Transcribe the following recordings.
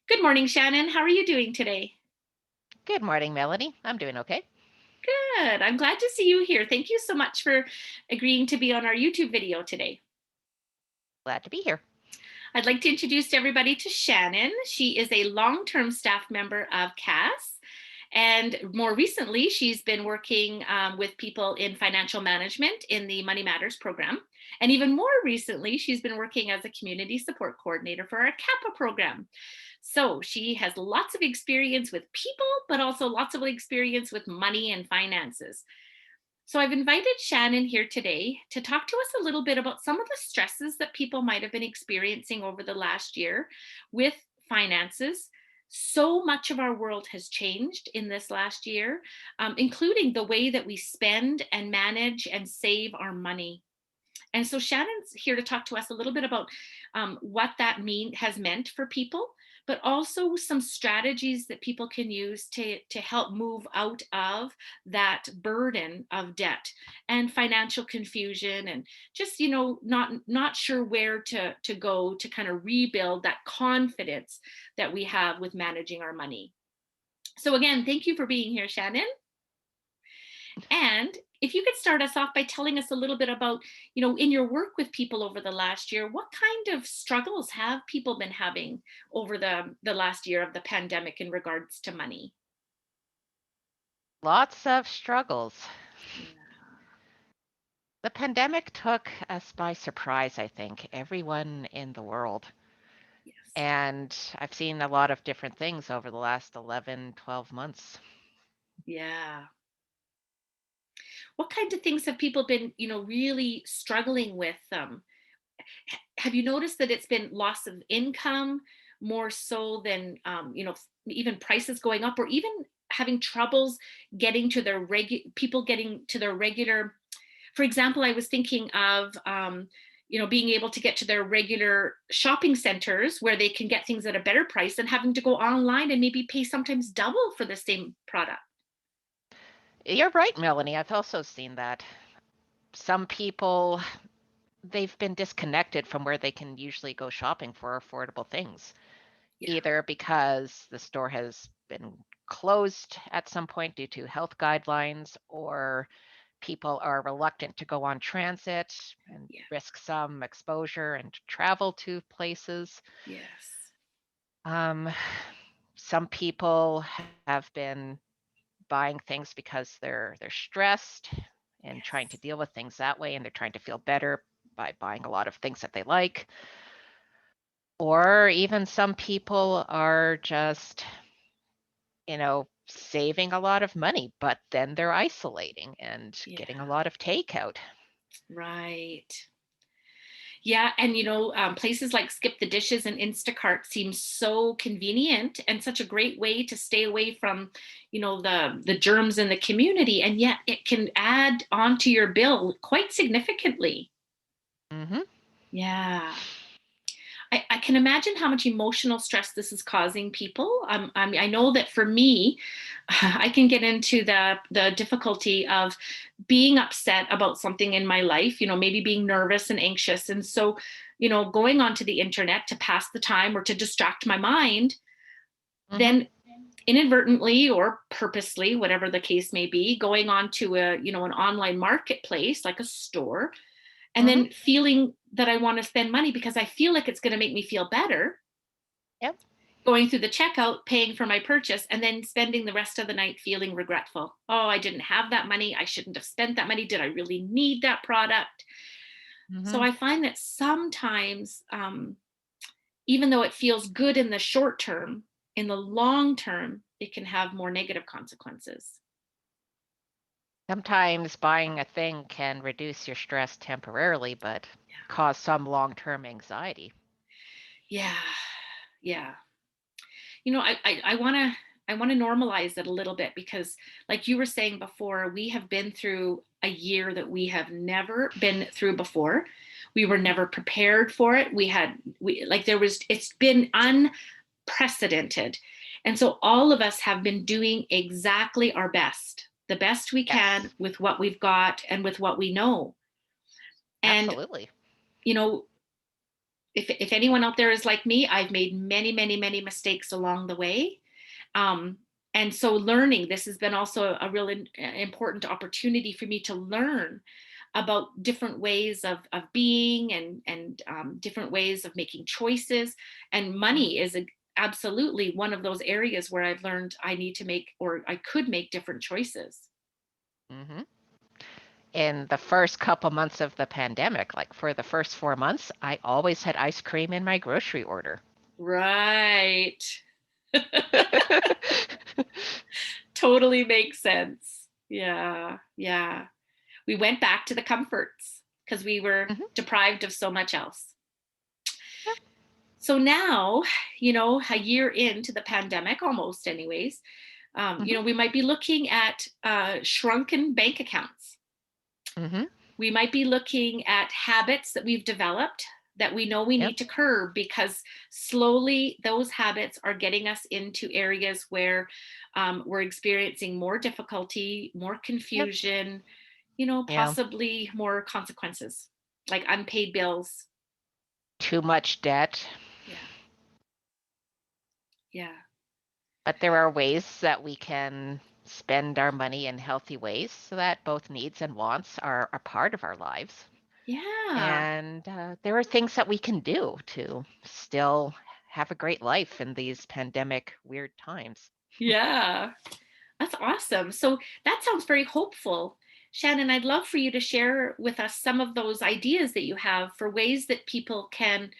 Good morning, Shannon. How are you doing today? Good morning, Melanie. I'm doing okay. Good. I'm glad to see you here. Thank you so much for agreeing to be on our YouTube video today. Glad to be here. I'd like to introduce everybody to Shannon. She is a long-term staff member of CAS. And more recently, she's been working with people in financial management in the Money Matters program. And even more recently, she's been working as a community support coordinator for our CAPA program. So she has lots of experience with people, but also lots of experience with money and finances. So I've invited Shannon here today to talk to us a little bit about some of the stresses that people might have been experiencing over the last year with finances. So much of our world has changed in this last year, including the way that we spend and manage and save our money. And so Shannon's here to talk to us a little bit about what that has meant for people, but also some strategies that people can use to help move out of that burden of debt and financial confusion and just not sure where to go to kind of rebuild that confidence that we have with managing our money. So again, thank you for being here, Shannon. And if you could start us off by telling us a little bit about, in your work with people over the last year, what kind of struggles have people been having over the last year of the pandemic in regards to money? Lots of struggles. Yeah. The pandemic took us by surprise, I think, everyone in the world. Yes. And I've seen a lot of different things over the last 11, 12 months. Yeah. What kind of things have people been, really struggling with? Have you noticed that it's been loss of income more so than, even prices going up, or even having troubles getting to their people getting to their regular. For example, I was thinking of being able to get to their regular shopping centers where they can get things at a better price and having to go online and maybe pay sometimes double for the same product. You're right, Melanie. I've also seen that. Some people, they've been disconnected from where they can usually go shopping for affordable things, Yeah. either because the store has been closed at some point due to health guidelines, or people are reluctant to go on transit and Yeah. risk some exposure and travel to places. Yes. Um, some people have been buying things because they're stressed and trying to Yes. deal with things that way, and they're trying to feel better by buying a lot of things that they like. Or even some people are just, saving a lot of money, but then they're isolating and Yeah. getting a lot of takeout. Right. Yeah, and places like Skip the Dishes and Instacart seem so convenient and such a great way to stay away from, the germs in the community, and yet it can add onto your bill quite significantly. Hmm. Yeah. I can imagine how much emotional stress this is causing people. I know that for me, I can get into the difficulty of being upset about something in my life, maybe being nervous and anxious. And so, going onto the internet to pass the time or to distract my mind, Hmm. then inadvertently or purposely, whatever the case may be, going on to an online marketplace like a store, and Hmm. then feeling that I want to spend money because I feel like it's going to make me feel better, Yep. going through the checkout, paying for my purchase, and then spending the rest of the night feeling regretful. Oh, I didn't have that money. I shouldn't have spent that money. Did I really need that product? So Hmm. I find that sometimes, even though it feels good in the short term, in the long term, it can have more negative consequences. Sometimes buying a thing can reduce your stress temporarily, but cause some long-term anxiety. Yeah. Yeah. I want to normalize it a little bit because, like you were saying before, we have been through a year that we have never been through before. We were never prepared for it. We like there was It's been unprecedented. And so all of us have been doing exactly our best, the best we can Yes, with what we've got and with what we know. And absolutely. you know if anyone out there is like me, I've made many, many, many mistakes along the way. Um, and so learning this has been also a really important opportunity for me to learn about different ways of being and different ways of making choices. And money is absolutely one of those areas where I've learned I need to make, or I could make different choices. Hmm. In the first couple months of the pandemic, like for the first 4 months, I always had ice cream in my grocery order. Right. Totally makes sense. Yeah. Yeah. We went back to the comforts because we were Hmm. deprived of so much else. Yep. So now, a year into the pandemic, almost, anyways, Hmm. we might be looking at shrunken bank accounts. Hmm. We might be looking at habits that we've developed that we know we Yep. need to curb, because slowly those habits are getting us into areas where we're experiencing more difficulty, more Yep. confusion, Yeah. possibly more consequences, like unpaid bills. Too much debt. Yeah. Yeah. But there are ways that we can spend our money in healthy ways so that both needs and wants are a part of our lives. Yeah. And there are things that we can do to still have a great life in these pandemic weird times. Yeah. That's awesome. So that sounds very hopeful. Shannon, I'd love for you to share with us some of those ideas that you have for ways that people can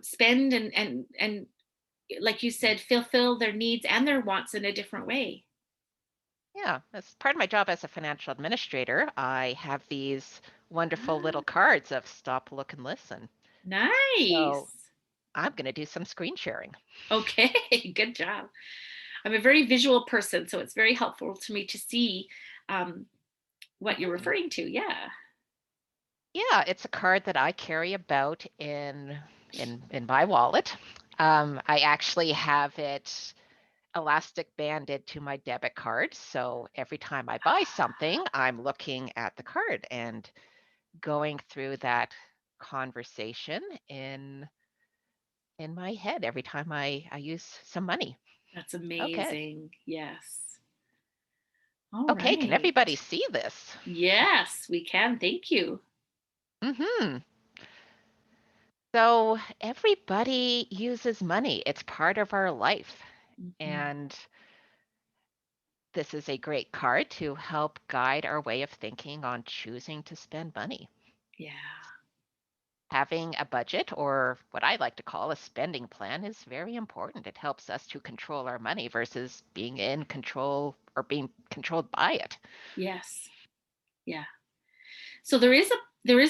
spend and, like you said, fulfill their needs and their wants in a different way. Yeah, as part of my job as a financial administrator, I have these wonderful little Ah, cards of stop, look, and listen. So nice. I'm going to do some screen sharing. Okay, good job. I'm a very visual person, so it's very helpful to me to see um, what you're Mhm. referring to. Yeah. Yeah, it's a card that I carry about in my wallet. I actually have it elastic banded to my debit card, so every time I buy something, I'm looking at the card and going through that conversation in my head every time I use some money. That's Okay. amazing. Yes. All Okay, can everybody right. see this? Yes, we can. Thank you. Mhm. So everybody uses money. It's part of our life. Mhm. And this is a great card to help guide our way of thinking on choosing to spend money. Yeah. Having a budget, or what I like to call a spending plan, is very important. It helps us to control our money versus being in control or being controlled by it. Yes. Yeah. So there is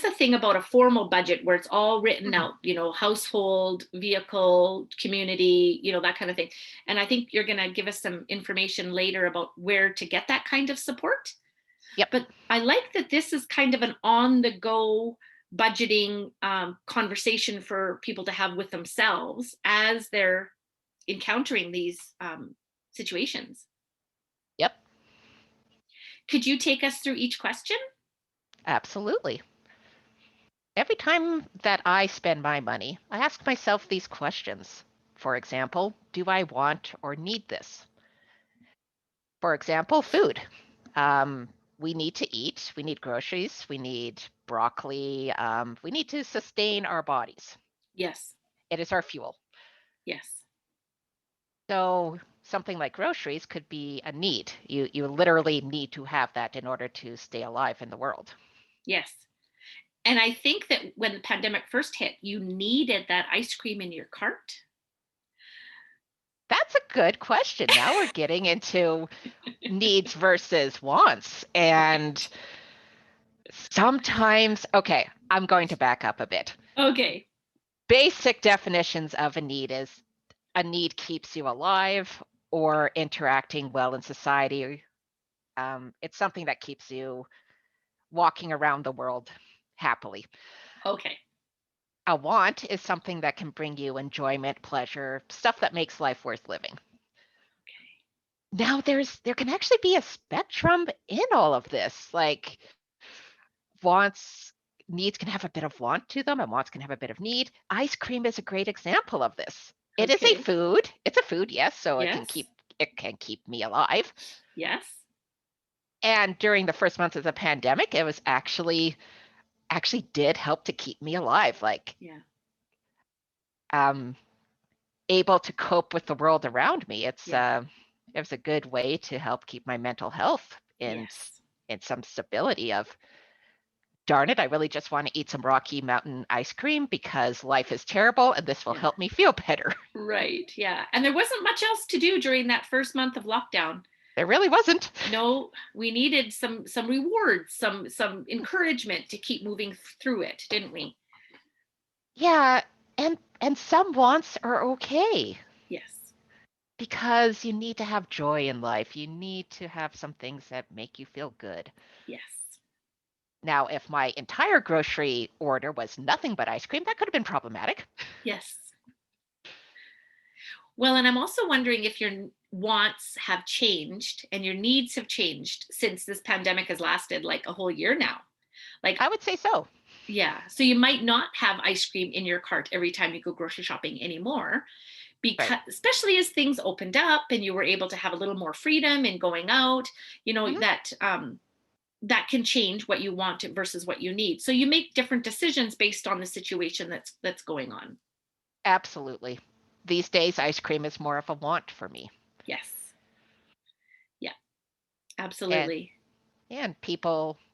a thing about a formal budget where it's all written Mhm. out, household, vehicle, community, that kind of thing. And I think you're going to give us some information later about where to get that kind of support. Yep. But I like that this is kind of an on the go budgeting conversation for people to have with themselves as they're encountering these situations. Yep. Could you take us through each question? Absolutely. Every time that I spend my money, I ask myself these questions. For example, do I want or need this? For example, food. We need to eat, we need groceries, we need broccoli, we need to sustain our bodies. Yes. It is our fuel. Yes. So something like groceries could be a need. You literally need to have that in order to stay alive in the world. Yes. And I think that when the pandemic first hit, you needed that ice cream in your cart. That's a good question. Now we're getting into needs versus wants. Okay. And sometimes, okay, I'm going to back up a bit. Okay. Basic definitions of a need is a need keeps you alive or interacting well in society. It's something that keeps you walking around the world happily. Okay. A want is something that can bring you enjoyment, pleasure, stuff that makes life worth living. Now there can actually be a spectrum in all of this. Like wants needs can have a bit of want to them and wants can have a bit of need. Ice cream is a great example of this. It is a Okay. food. It's a food, yes, so Yes. it can keep me alive. Yes. And during the first months of the pandemic, it was actually did help to keep me alive, like Yeah. um able to cope with the world around me. Yeah. It was a good way to help keep my mental health Yes. in some stability of, darn it, I really just want to eat some Rocky Mountain ice cream because life is terrible and this will Yeah. help me feel better. Right. Yeah. And there wasn't much else to do during that first month of lockdown. There really wasn't. No, we needed some rewards, some encouragement to keep moving through it, didn't we? Yeah, and some wants are okay Yes. because you need to have joy in life. You need to have some things that make you feel good. Yes. Now, if my entire grocery order was nothing but ice cream, that could have been problematic. Yes. Well, and I'm also wondering if your wants have changed and your needs have changed since this pandemic has lasted like a whole year now. Like, I would say so. yeah, so you might not have ice cream in your cart every time you go grocery shopping anymore, Right. because especially as things opened up and you were able to have a little more freedom in going out, Mhm. that can change what you want versus what you need. So you make different decisions based on the situation that's going on. Absolutely. These days, ice cream is more of a want for me. Yes. Yeah, And absolutely. and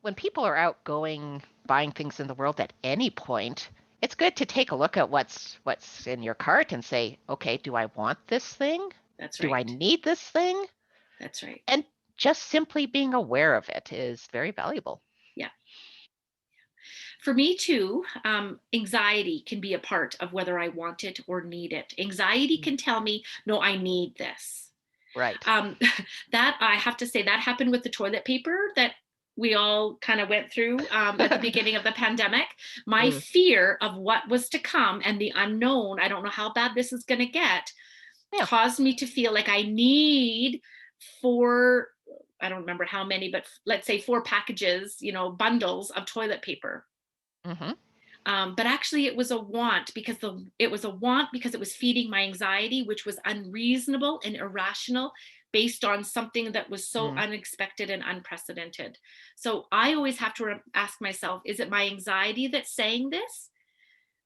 when people are out going buying things in the world at any point, it's good to take a look at what's in your cart and say, okay, do I want this thing? That's Do I right. need this thing? That's right. And just simply being aware of it is very valuable. Yeah. For me too, anxiety can be a part of whether I want it or need it. Anxiety Mm. can tell me, no, I need this. Right. Um, that I have to say that happened with the toilet paper that we all kind of went through at the beginning of the pandemic. My Mm. fear of what was to come and the unknown, I don't know how bad this is going to get, Yeah. caused me to feel like I need four, I don't remember how many, but let's say four packages, bundles of toilet paper. Hmm. But actually, it was a want because it was feeding my anxiety, which was unreasonable and irrational, based on something that was so Mm. unexpected and unprecedented. So I always have to ask myself: is it my anxiety that's saying this?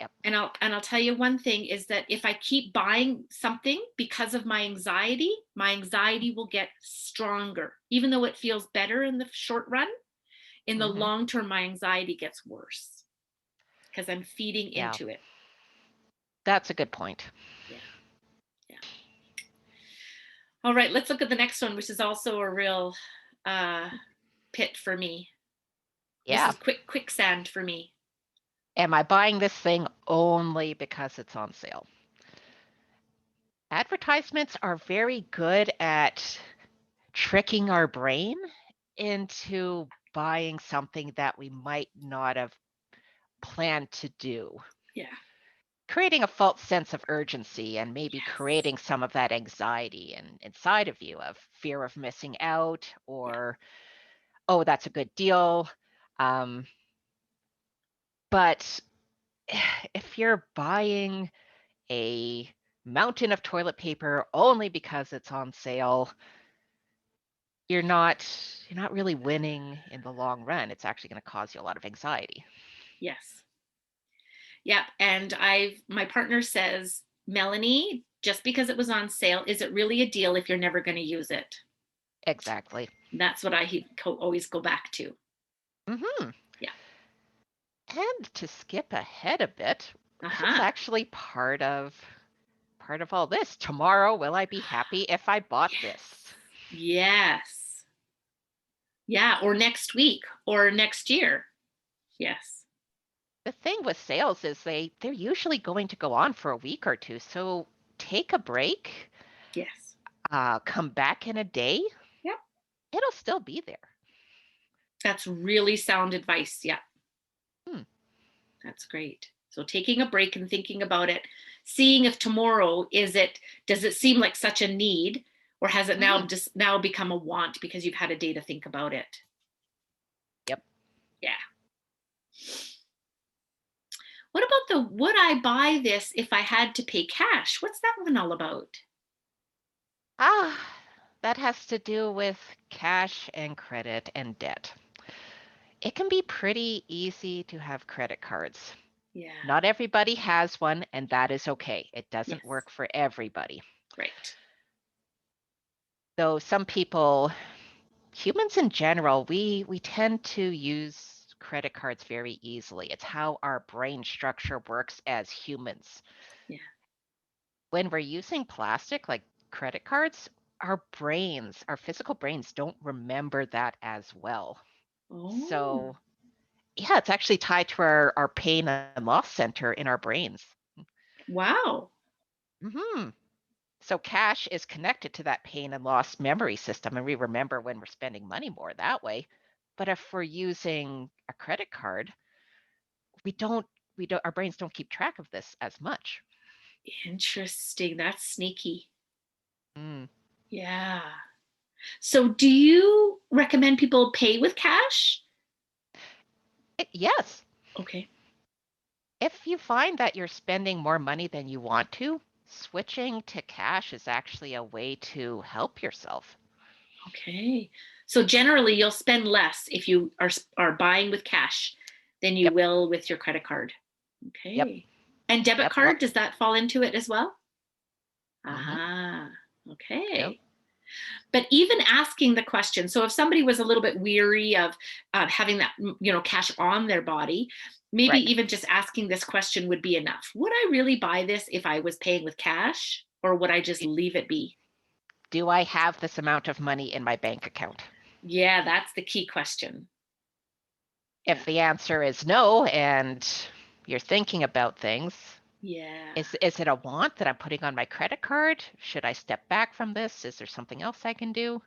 Yep. And I'll tell you one thing is that if I keep buying something because of my anxiety will get stronger, even though it feels better in the short run. In the Hmm. long term, my anxiety gets worse because I'm feeding Yeah. into it. That's a good point. Yeah. Yeah. All right. Let's look at the next one, which is also a real uh, pit for me. This Yeah. is quicksand for me. Am I buying this thing only because it's on sale? Advertisements are very good at tricking our brain into buying something that we might not have planned to do, Yeah. creating a false sense of urgency and maybe Yes. creating some of that anxiety inside of you of fear of missing out Yeah. or, oh, that's a good deal. Um, but if you're buying a mountain of toilet paper only because it's on sale, you're not you're not really winning in the long run. It's actually going to cause you a lot of anxiety. Yes. Yeah. And my partner says, Melanie, just because it was on sale, is it really a deal if you're never going to use it? Exactly. That's what always go back to. Hmm. Yeah. And to skip ahead a bit, Uh this is huh. actually part of all this. Tomorrow, will I be happy if I bought Yes. this? Yes. Yeah. Or next week or next year. Yes. The thing with sales is they're usually going to go on for a week or two. So take a break, Yes. come back in a day, Yep. it'll still be there. That's really sound advice. Yeah. Hmm. That's great. So taking a break and thinking about it, seeing if tomorrow does it seem like such a need, or has it Hmm. now become a want because you've had a day to think about it? Yep. Yeah. What about the would I buy this if I had to pay cash? What's that one all about? Ah, that has to do with cash and credit and debt. It can be pretty easy to have credit cards. Yeah. Not everybody has one, and that is okay. It doesn't Yes. work for everybody. Right. Though some people, humans in general, we tend to use credit cards very easily. It's how our brain structure works as humans. Yeah. When we're using plastic like credit cards, our brains, our physical brains don't remember that as well. Oh, So, yeah, it's actually tied to our pain and loss center in our brains. wow. hmm So cash is connected to that pain and loss memory system, and we remember when we're spending money more that way. But if we're using a credit card, we don't our brains don't keep track of this as much. Interesting. That's sneaky. Mm. Yeah. So, do you recommend people pay with cash? Yes, Okay. if you find that you're spending more money than you want to, switching to cash is actually a way to help yourself. Okay. So generally you'll spend less if you are buying with cash than you Yep, will with your credit card. yep, Okay. And debit yep. What? card, does that fall into it as well? hmm Aha. Yep. Okay. But even asking the question, so if somebody was a little bit weary of having that, cash on their body, maybe Right. even just asking this question would be enough. Would I really buy this if I was paying with cash, or would I just Do, leave it be? do I have this amount of money in my bank account? Yeah, that's the key question. Yeah. If the answer is no and you're thinking about things, Yeah. is it a want that I'm putting on my credit card? Should I step back from this? Is there something else I can do?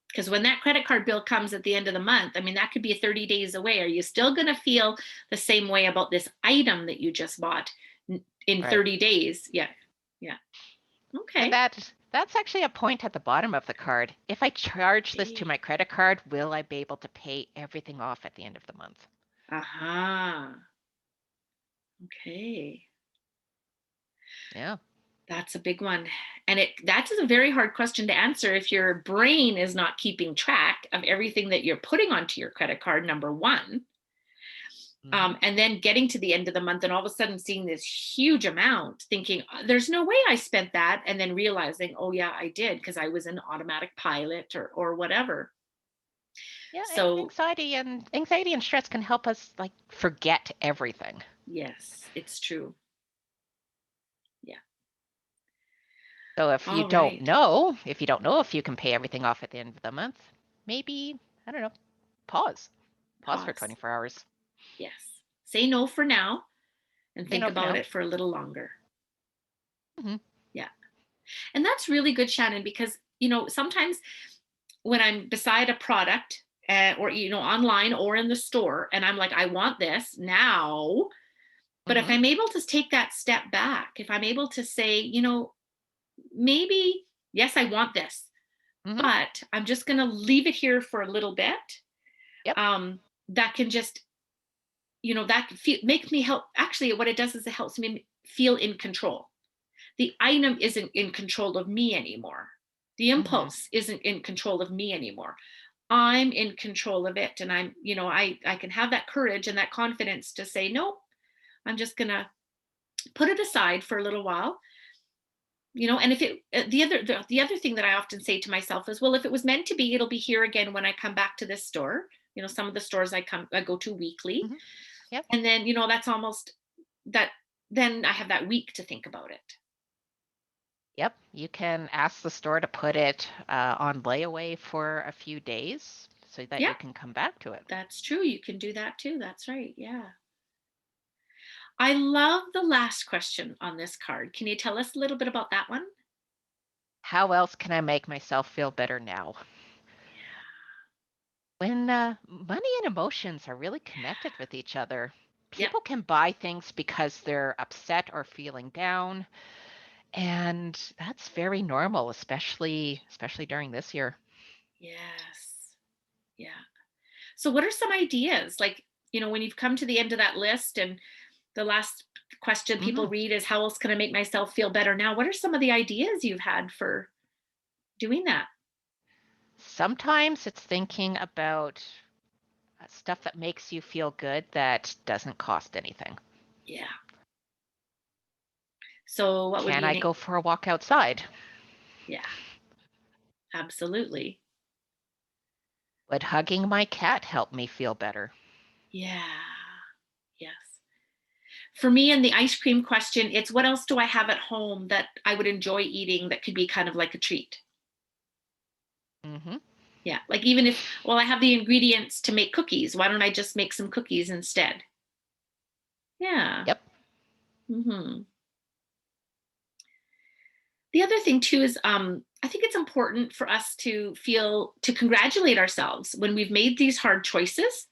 Because when that credit card bill comes at the end of the month, I mean, that could be 30 days away. Are you still going to feel the same way about this item that you just bought in Right. 30 days? Yeah. Yeah. And Okay. that's actually a point at the bottom of the card. If I charge this to Okay. my credit card, will I be able to pay everything off at the end of the month? Aha. Okay. Yeah. That's a big one. And that is a very hard question to answer if your brain is not keeping track of everything that you're putting onto your credit card, number one. hmm And then getting to the end of the month and all of a sudden seeing this huge amount, thinking, there's no way I spent that. And then realizing, oh, yeah, I did because I was an automatic pilot or whatever. Yeah, So, anxiety and stress can help us like forget everything. yes, it's true. Yeah. So All right. if you don't know if you can pay everything off at the end of the month, maybe, I don't know, pause. Pause for Pause. 24 hours. Yes. Say no for now and Say think no for about now. it for a little longer. hmm Yeah. And that's really good, Shannon, because, sometimes when I'm beside a product or, online or in the store, and I'm like, I want this now. But if hmm I'm able to take that step back, if I'm able to say, maybe, yes, I want this, hmm but I'm just going to leave it here for a little bit, Yep. that can just, that makes me help. Actually, what it does is it helps me feel in control. The item isn't in control of me anymore. The hmm impulse isn't in control of me anymore. I'm in control of it. And I can have that courage and that confidence to say, no, I'm just going to put it aside for a little while. And if the other thing that I often say to myself is, well, if it was meant to be, it'll be here again when I come back to this store. Some of the stores I go to weekly, hmm Yep. and then that's almost that. Then I have that week to think about it. Yep. You can ask the store to put it on layaway for a few days so that Yeah, you can come back to it. that's true. You can do that too. That's right. Yeah. I love the last question on this card. Can you tell us a little bit about that one? How else can I make myself feel better now? When money and emotions are really connected with each other, Yep. people can buy things because they're upset or feeling down, and that's very normal, especially during this year. Yes. Yeah. So what are some ideas? Like, when you've come to the end of that list and The last question people Mhm. read is, how else can I make myself feel better now? What are some of the ideas you've had for doing that? Sometimes it's thinking about stuff that makes you feel good that doesn't cost anything. Yeah. So what would Can be I go for a walk outside? yeah, absolutely. Would hugging my cat help me feel better? Yeah. Yes. For me, in the ice cream question, it's what else do I have at home that I would enjoy eating that could be kind of like a treat? Mhm. Yeah. Like even if, well, I have the ingredients to make cookies, why don't I just make some cookies instead? Yeah. Yep. Hmm. The other thing too is I think it's important for us to feel to congratulate ourselves when we've made these hard choices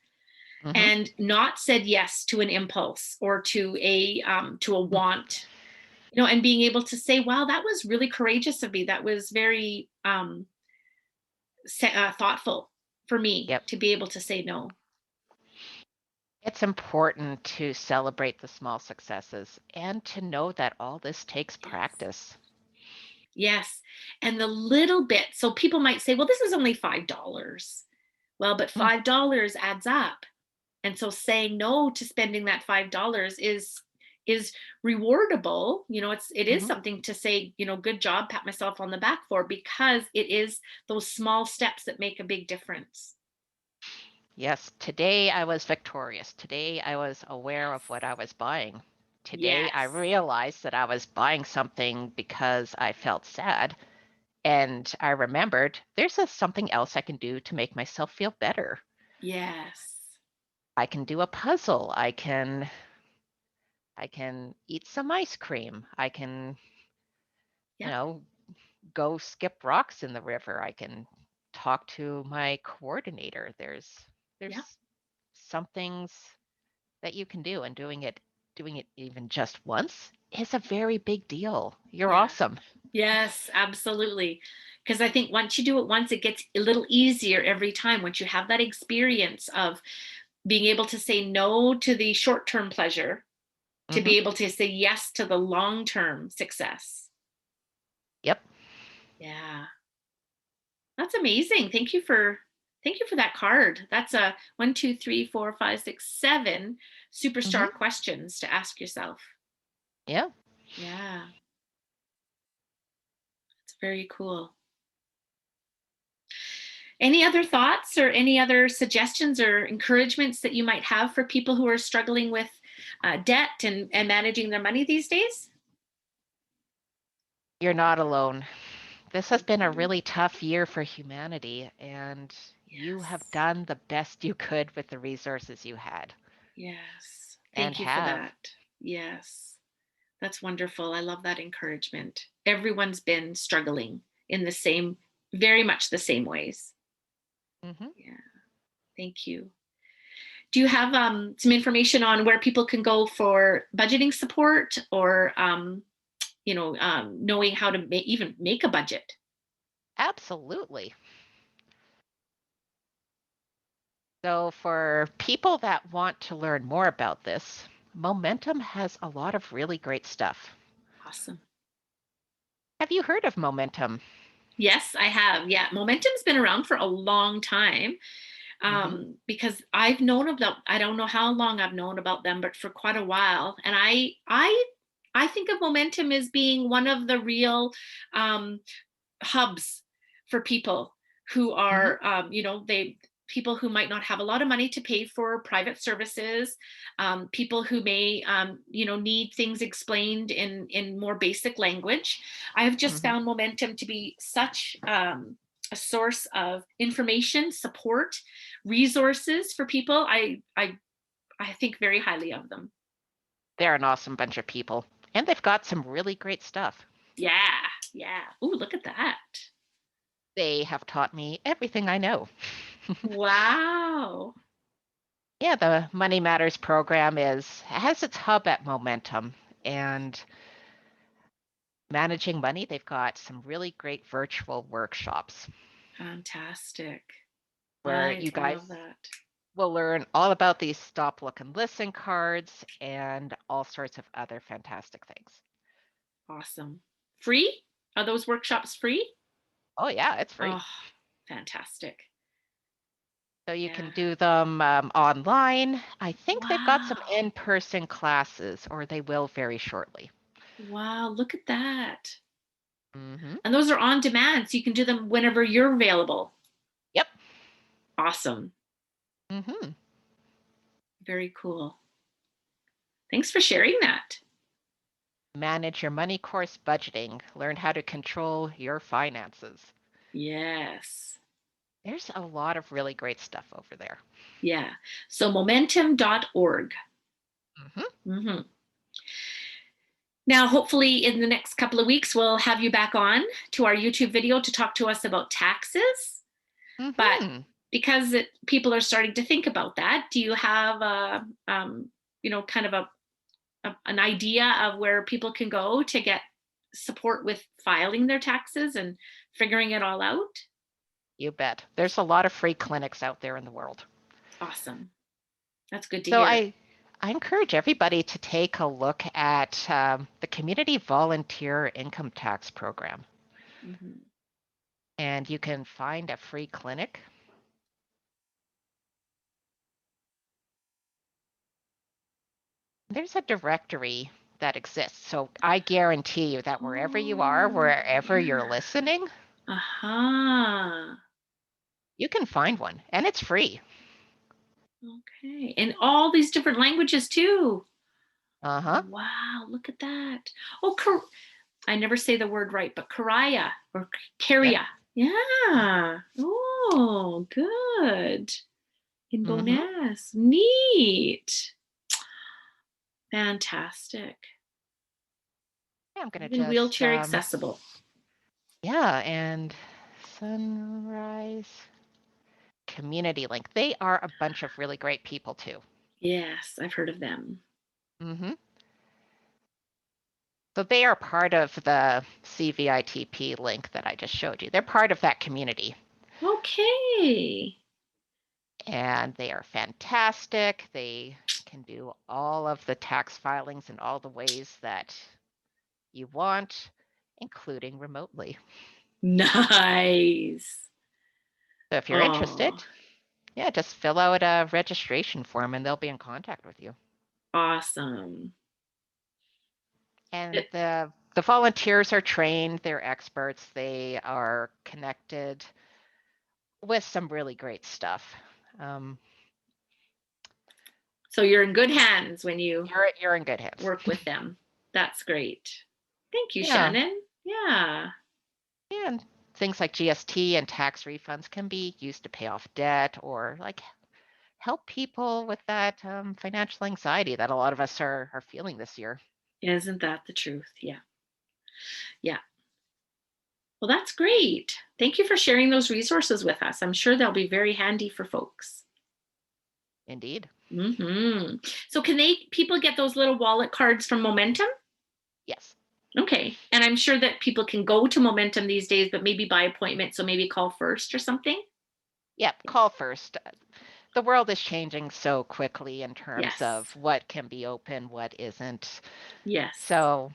Mhm. and not said yes to an impulse or to a Mm. want, you know, and being able to say, wow, that was really courageous of me, that was very thoughtful for me Yep. to be able to say no. It's important to celebrate the small successes and to know that all this takes Yes. practice. Yes. And the little bit, so people might say, well, this is only $5. Well, but Mm. $5 adds up. And so saying no to spending that $5 is rewardable. You know, it is Mhm. something to say, you know, good job, pat myself on the back for, because it is those small steps that make a big difference. Yes, today I was victorious. Today I was aware of what Yes. I was buying. Today I Yes. realized that I was buying something because I felt sad. And I remembered something else I can do to make myself feel better. Yes. I can do a puzzle. I can eat some ice cream. I can, you Yep. know, go skip rocks in the river. I can talk to my coordinator. Yep. There's some things that you can do, and doing it even just once is a very big deal. You're Yeah. awesome. Yes, absolutely. Because I think once you do it once, it gets a little easier every time. Once you have that experience of being able to say no to the short term pleasure, to Mhm. be able to say yes to the long term success. Yep. Yeah. That's amazing. Thank you for that card. That's a one, two, three, four, five, six, seven Mhm. superstar questions to ask yourself. Yeah. Yeah, it's very cool. Any other thoughts or any other suggestions or encouragements that you might have for people who are struggling with debt and managing their money these days? You're not alone. This has Thank been a you. really tough year for humanity, and you have Yes. done the best you could with the resources you had Yes. and Thank you for have. that. Yes. That's wonderful. I love that encouragement. Everyone's been struggling in the same, very much the same ways. Mhm. Yeah. Thank you. Do you have some information on where people can go for budgeting support or, knowing how to even make a budget? Absolutely. So, for people that want to learn more about this, Momentum has a lot of really great stuff. Awesome. Have you heard of Momentum? Yes, I have. Yeah. Momentum's been around for a long time. Mhm. Because I've known about, I don't know how long I've known about them, but for quite a while. And I think of Momentum as being one of the real um, hubs for people who Mhm. are, they people who might not have a lot of money to pay for private services, people who may, need things explained in more basic language. I have just Mhm. found Momentum to be such a source of information, support, resources for people. I think very highly of them. They're an awesome bunch of people, and they've got some really great stuff. Yeah, yeah. Ooh, look at that. They have taught me everything I know. Wow. Yeah, the Money Matters program is has its hub at Momentum, and managing money, they've got some really great virtual workshops Fantastic. where I you love guys that. We'll learn all about these stop, look, and listen cards and all sorts of other fantastic things. Awesome. Free? Are those workshops free? Oh, yeah, it's free. Oh, fantastic. So you Yeah. can do them online. I think they've got some Wow. in-person classes, or they will very shortly. Wow. Look at that. Hmm. And those are on demand, so you can do them whenever you're available. Yep. Awesome. Hmm. Very cool. Thanks for sharing that. Manage your money course budgeting. Learn how to control your finances. Yes. There's a lot of really great stuff over there. Yeah. So momentum.org. Hmm. Mm-hmm. Now, hopefully, in the next couple of weeks, we'll have you back on to our YouTube video to talk to us about taxes. But Hmm. because people are starting to think about that, do you have kind of an idea of where people can go to get support with filing their taxes and figuring it all out? You bet. There's a lot of free clinics out there in the world. Awesome. That's good to So hear. I encourage everybody to take a look at the Community Volunteer Income Tax Program. Mhm. And you can find a free clinic. There's a directory that exists. So I guarantee you that wherever you are, Oh, wherever you're yeah. listening, Aha. you can find one and it's free. Okay. And all these different languages too. Uh-huh. Wow, look at that. Oh, I never say the word right, but Karaya or Yep. Karia. Yeah. Oh, good. In Mm-hmm. Boness. Neat. Fantastic. Yeah, I'm gonna Even just wheelchair accessible. yeah, and Sunrise Community Link. They are a bunch of really great people too. Yes, I've heard of them. Mm-hmm. So they are part of the CVITP link that I just showed you. They're part of that community. Okay. And they are fantastic. They can do all of the tax filings in all the ways that you want, including remotely. Nice. So if you're Oh, interested, yeah, just fill out a registration form and they'll be in contact with you. awesome. And the volunteers are trained, they're experts, they are connected with some really great stuff. Um, So you're in good hands when you you're in good hands. work with them. That's great. Thank you, Yeah. Shannon. Yeah. And things like GST and tax refunds can be used to pay off debt or like help people with that financial anxiety that a lot of us are feeling this year. Isn't that the truth? Yeah. Yeah. Well, that's great. Thank you for sharing those resources with us. I'm sure they'll be very handy for folks. Indeed. So can people get those little wallet cards from Momentum? Yes. Okay. And I'm sure that people can go to Momentum these days, but maybe by appointment. So maybe call first or something. Yep. Yeah. Call first. The world is changing so quickly in terms Yes. of what can be open, what isn't. Yes. So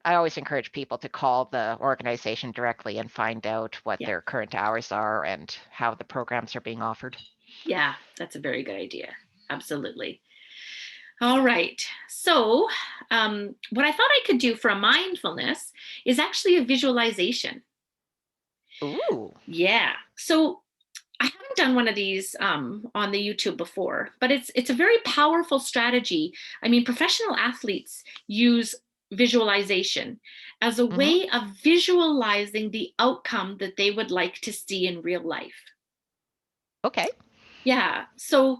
I always encourage people to call the organization directly and find out what Yeah. their current hours are and how the programs are being offered. Yeah. That's a very good idea. Absolutely. All right. So, what I thought I could do for a mindfulness is actually a visualization. Ooh. Yeah. So, I haven't done one of these on the YouTube before, but it's a very powerful strategy. I mean, professional athletes use visualization as a Hmm. way of visualizing the outcome that they would like to see in real life. Okay. Yeah. So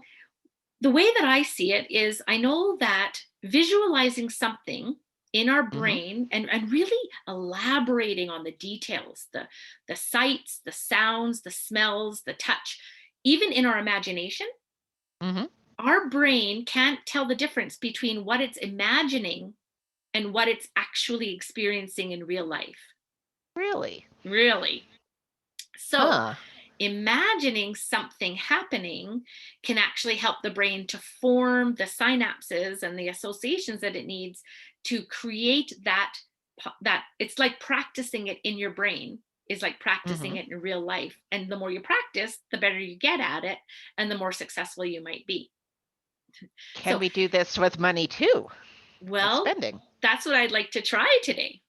the way that I see it is I know that visualizing something in our Hmm. brain and really elaborating on the details, the sights, the sounds, the smells, the touch, even in our imagination, Hmm. our brain can't tell the difference between what it's imagining and what it's actually experiencing in real life. Really? Really. So Huh. imagining something happening can actually help the brain to form the synapses and the associations that it needs to create that it's like practicing it in your brain is like practicing Hmm. it in real life, and the more you practice, the better you get at it, and the more successful you might be. Can So, we do this with money too? With well, spending? that's what I'd like to try today.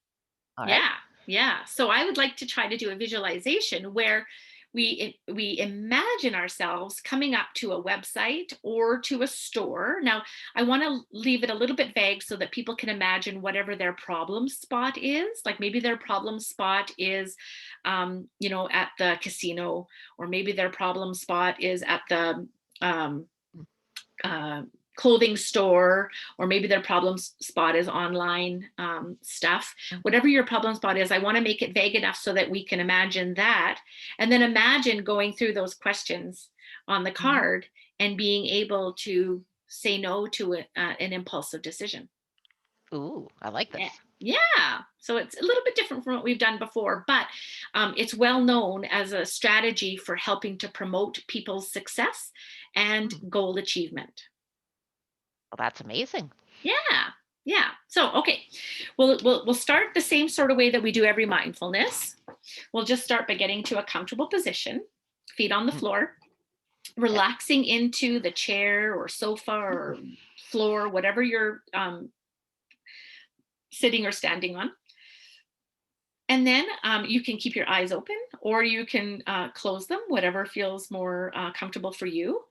All right. Yeah, yeah. So I would like to try to do a visualization where we imagine ourselves coming up to a website or to a store. Now, I want to leave it a little bit vague so that people can imagine whatever their problem spot is. Like maybe their problem spot is, at the casino, or maybe their problem spot is at the um, uh, clothing store, or maybe their problem spot is online stuff. Mm. Whatever your problem spot is, I want to make it vague enough so that we can imagine that, and then imagine going through those questions on the Mhm. card and being able to say no to an impulsive decision. Ooh, I like Yeah. this. Yeah. So it's a little bit different from what we've done before, but it's well known as a strategy for helping to promote people's success and Mm. goal achievement. Well, that's amazing. Yeah. Yeah. So, okay. We'll start the same sort of way that we do every mindfulness. We'll just start by getting to a comfortable position, feet on the Mm. floor, Okay. relaxing into the chair or sofa or Mm. floor, whatever you're sitting or standing on. And then you can keep your eyes open, or you can close them, whatever feels more comfortable for you.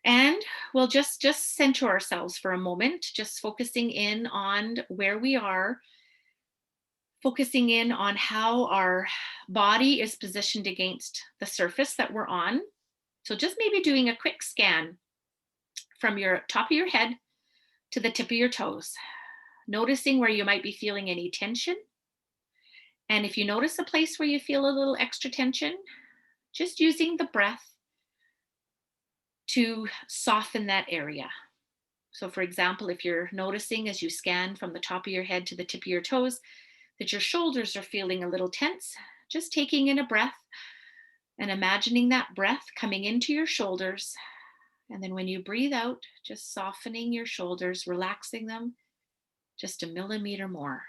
And we'll just center ourselves for a moment, just focusing in on where we are, focusing in on how our body is positioned against the surface that we're on. So just maybe doing a quick scan from your top of your head to the tip of your toes, noticing where you might be feeling any tension. And if you notice a place where you feel a little extra tension, just using the breath to soften that area. So, for example, if you're noticing as you scan from the top of your head to the tip of your toes that your shoulders are feeling a little tense, just taking in a breath and imagining that breath coming into your shoulders. And then when you breathe out, just softening your shoulders, relaxing them just a millimeter more.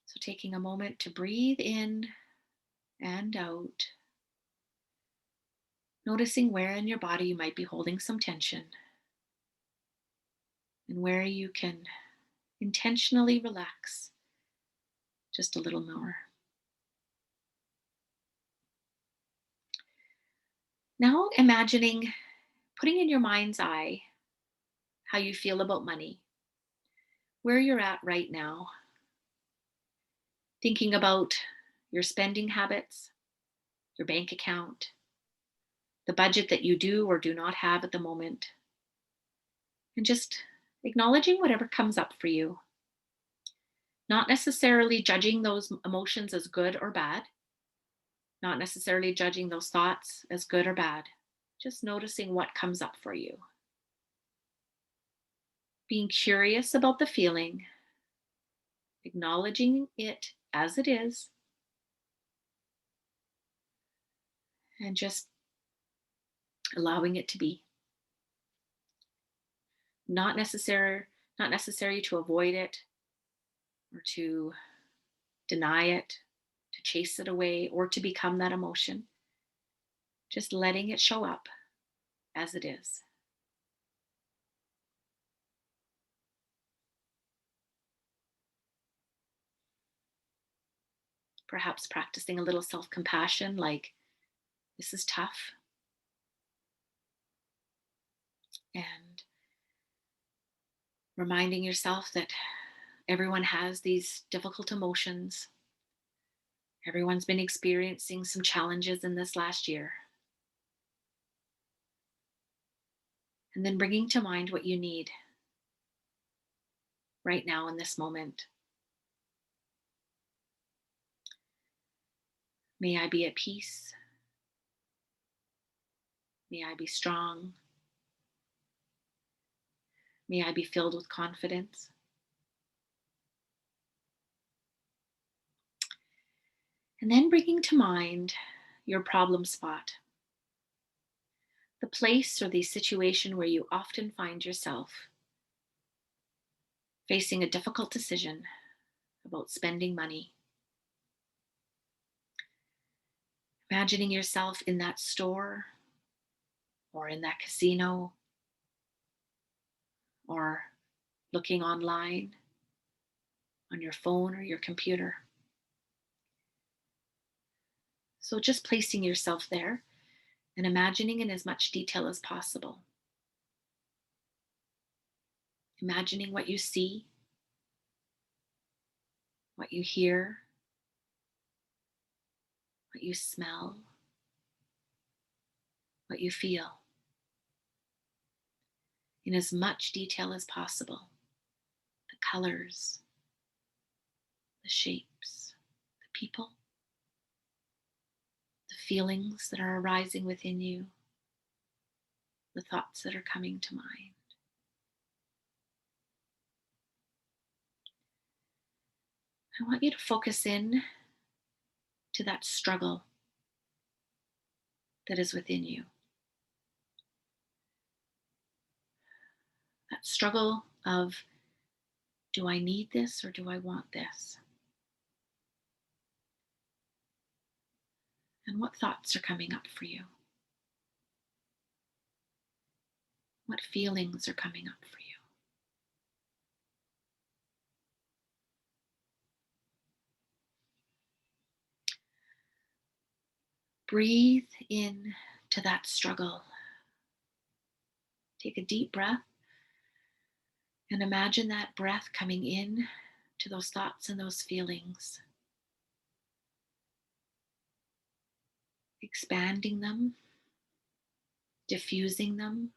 So, taking a moment to breathe in and out, noticing where in your body you might be holding some tension and where you can intentionally relax just a little more. Now, imagining putting in your mind's eye how you feel about money, where you're at right now, thinking about your spending habits, your bank account, the budget that you do or do not have at the moment, and just acknowledging whatever comes up for you, not necessarily judging those emotions as good or bad, not necessarily judging those thoughts as good or bad, just noticing what comes up for you. Being curious about the feeling, acknowledging it as it is, and just allowing it to be. Not necessary, not necessary to avoid it or to deny it, to chase it away, or to become that emotion. Just letting it show up as it is. Perhaps practicing a little self compassion, like, this is tough. And reminding yourself that everyone has these difficult emotions. Everyone's been experiencing some challenges in this last year. And then bringing to mind what you need right now in this moment. May I be at peace. May I be strong. May I be filled with confidence. And then bringing to mind your problem spot, the place or the situation where you often find yourself facing a difficult decision about spending money. Imagining yourself in that store or in that casino or looking online on your phone or your computer. So just placing yourself there and imagining in as much detail as possible. Imagining what you see, what you hear, what you smell, what you feel, in as much detail as possible. The colors, the shapes, the people, the feelings that are arising within you, the thoughts that are coming to mind. I want you to focus in to that struggle that is within you. That struggle of, do I need this or do I want this? And what thoughts are coming up for you? What feelings are coming up for you? Breathe in to that struggle. Take a deep breath and imagine that breath coming in to those thoughts and those feelings, expanding them, diffusing them,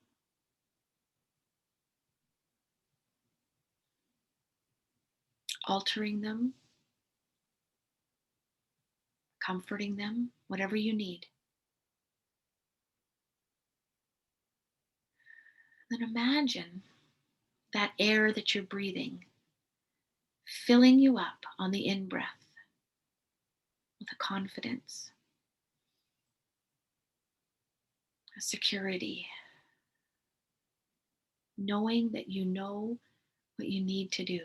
altering them, comforting them, whatever you need. Then imagine that air that you're breathing filling you up on the in breath with a confidence, a security, knowing that you know what you need to do.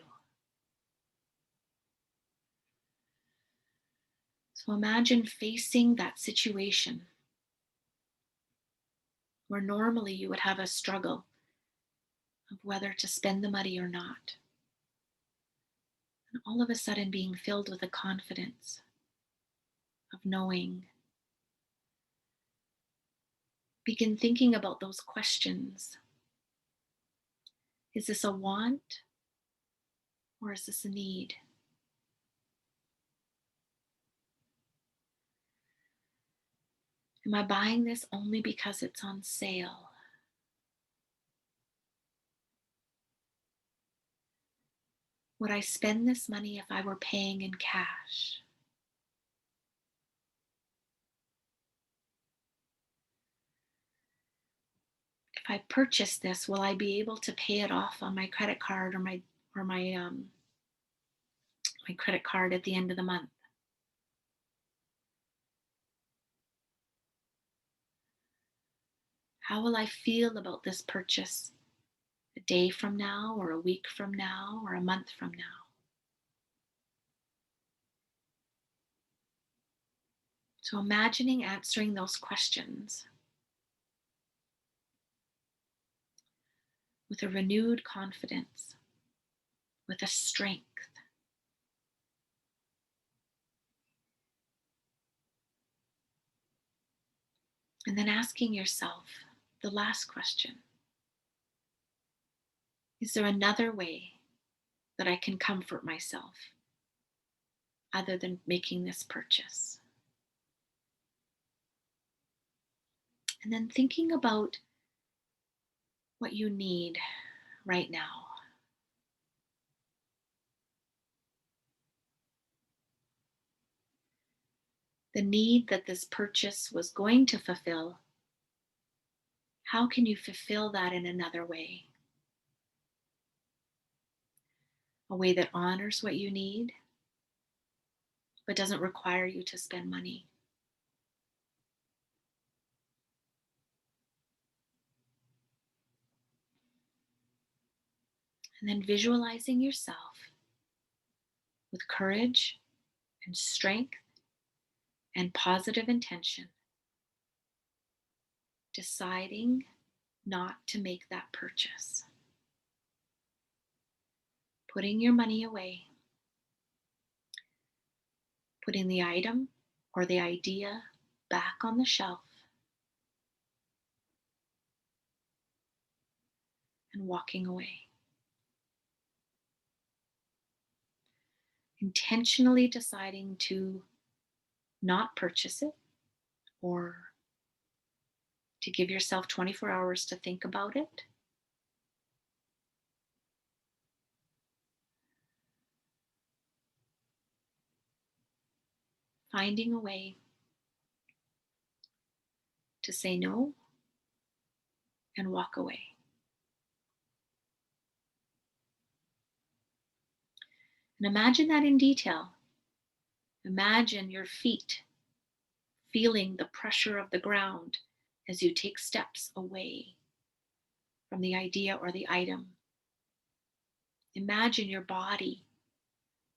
So imagine facing that situation where normally you would have a struggle of whether to spend the money or not. And all of a sudden being filled with a confidence of knowing. Begin thinking about those questions. Is this a want or is this a need? Am I buying this only because it's on sale? Would I spend this money if I were paying in cash? If I purchase this, will I be able to pay it off on my credit card or my credit card at the end of the month? How will I feel about this purchase a day from now, or a week from now, or a month from now? So imagining answering those questions with a renewed confidence, with a strength. And then asking yourself the last question: is there another way that I can comfort myself other than making this purchase? And then thinking about what you need right now. The need that this purchase was going to fulfill. How can you fulfill that in another way? A way that honors what you need, but doesn't require you to spend money. And then visualizing yourself with courage and strength and positive intention, deciding not to make that purchase, putting your money away, putting the item or the idea back on the shelf, and walking away. Intentionally deciding to not purchase it, or to give yourself 24 hours to think about it. Finding a way to say no and walk away. And imagine that in detail. Imagine your feet feeling the pressure of the ground as you take steps away from the idea or the item. Imagine your body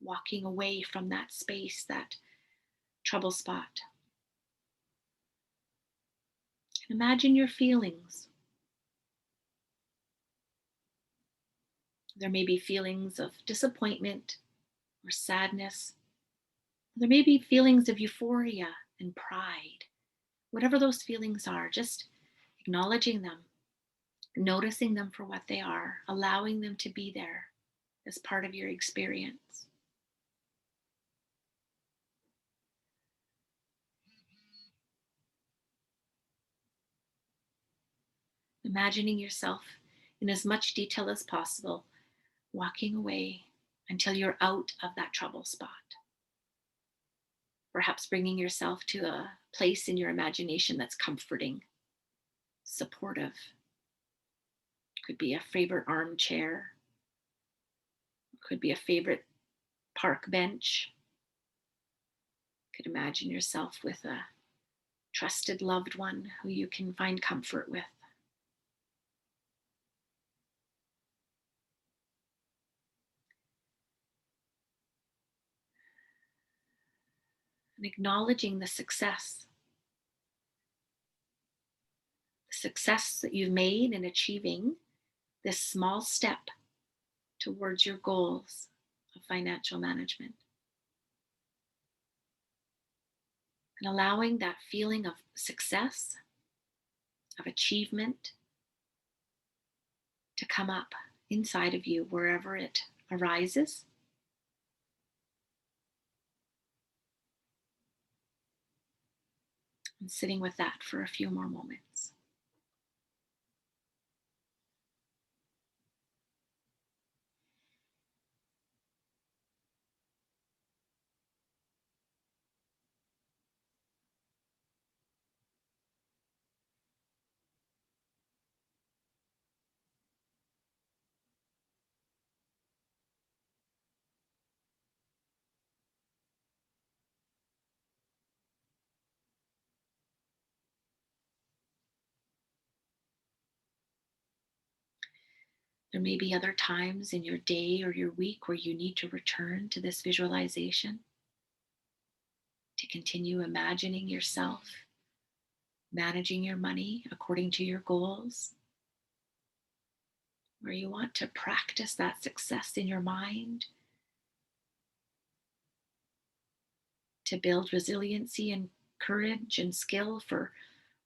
walking away from that space, that trouble spot. And imagine your feelings. There may be feelings of disappointment or sadness. There may be feelings of euphoria and pride. Whatever those feelings are, just acknowledging them, noticing them for what they are, allowing them to be there as part of your experience. Imagining yourself in as much detail as possible, walking away until you're out of that trouble spot. Perhaps bringing yourself to a place in your imagination that's comforting, supportive. Could be a favorite armchair, could be a favorite park bench. Could imagine yourself with a trusted loved one who you can find comfort with. And acknowledging the success that you've made in achieving this small step towards your goals of financial management. And allowing that feeling of success, of achievement, to come up inside of you wherever it arises. And sitting with that for a few more moments. There may be other times in your day or your week where you need to return to this visualization, to continue imagining yourself managing your money according to your goals, where you want to practice that success in your mind, to build resiliency and courage and skill for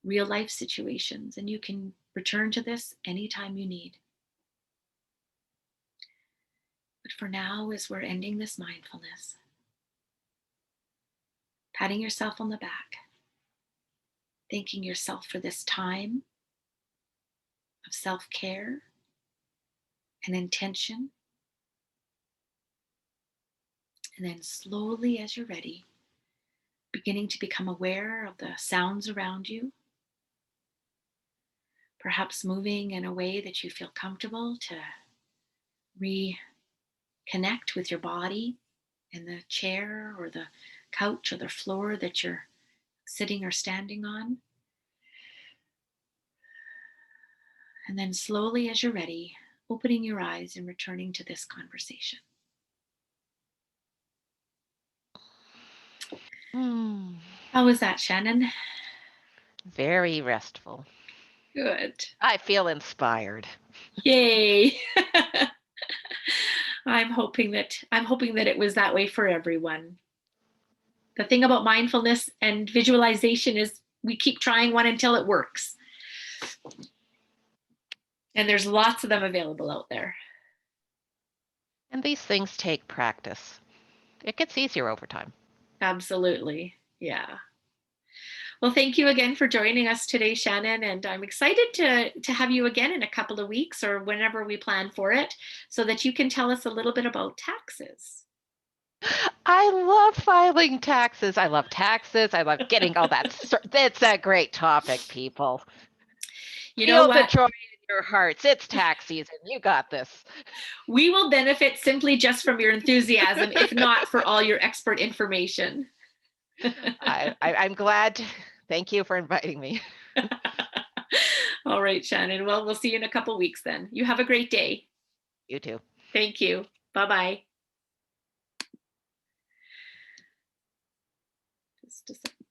real life situations. And you can return to this anytime you need. But for now, as we're ending this mindfulness, patting yourself on the back, thanking yourself for this time of self care and intention. And then slowly, as you're ready, beginning to become aware of the sounds around you, perhaps moving in a way that you feel comfortable to reconnect with your body in the chair or the couch or the floor that you're sitting or standing on. And then slowly, as you're ready, opening your eyes and returning to this conversation. Hmm. How was that, Shannon? Very restful. Good. I feel inspired. Yay. I'm hoping that it was that way for everyone. The thing about mindfulness and visualization is we keep trying one until it works. And there's lots of them available out there. And these things take practice. It gets easier over time. Absolutely. Yeah. Well, thank you again for joining us today, Shannon. And I'm excited to have you again in a couple of weeks or whenever we plan for it so that you can tell us a little bit about taxes. I love filing taxes. I love taxes. I love getting all that. It's a great topic, people. You know Feel the what? joy in your hearts. It's tax season. You got this. We will benefit simply just from your enthusiasm, if not for all your expert information. I'm glad. Thank you for inviting me. All right, Shannon. Well, we'll see you in a couple weeks then. You have a great day. You too. Thank you. Bye-bye. Just a second.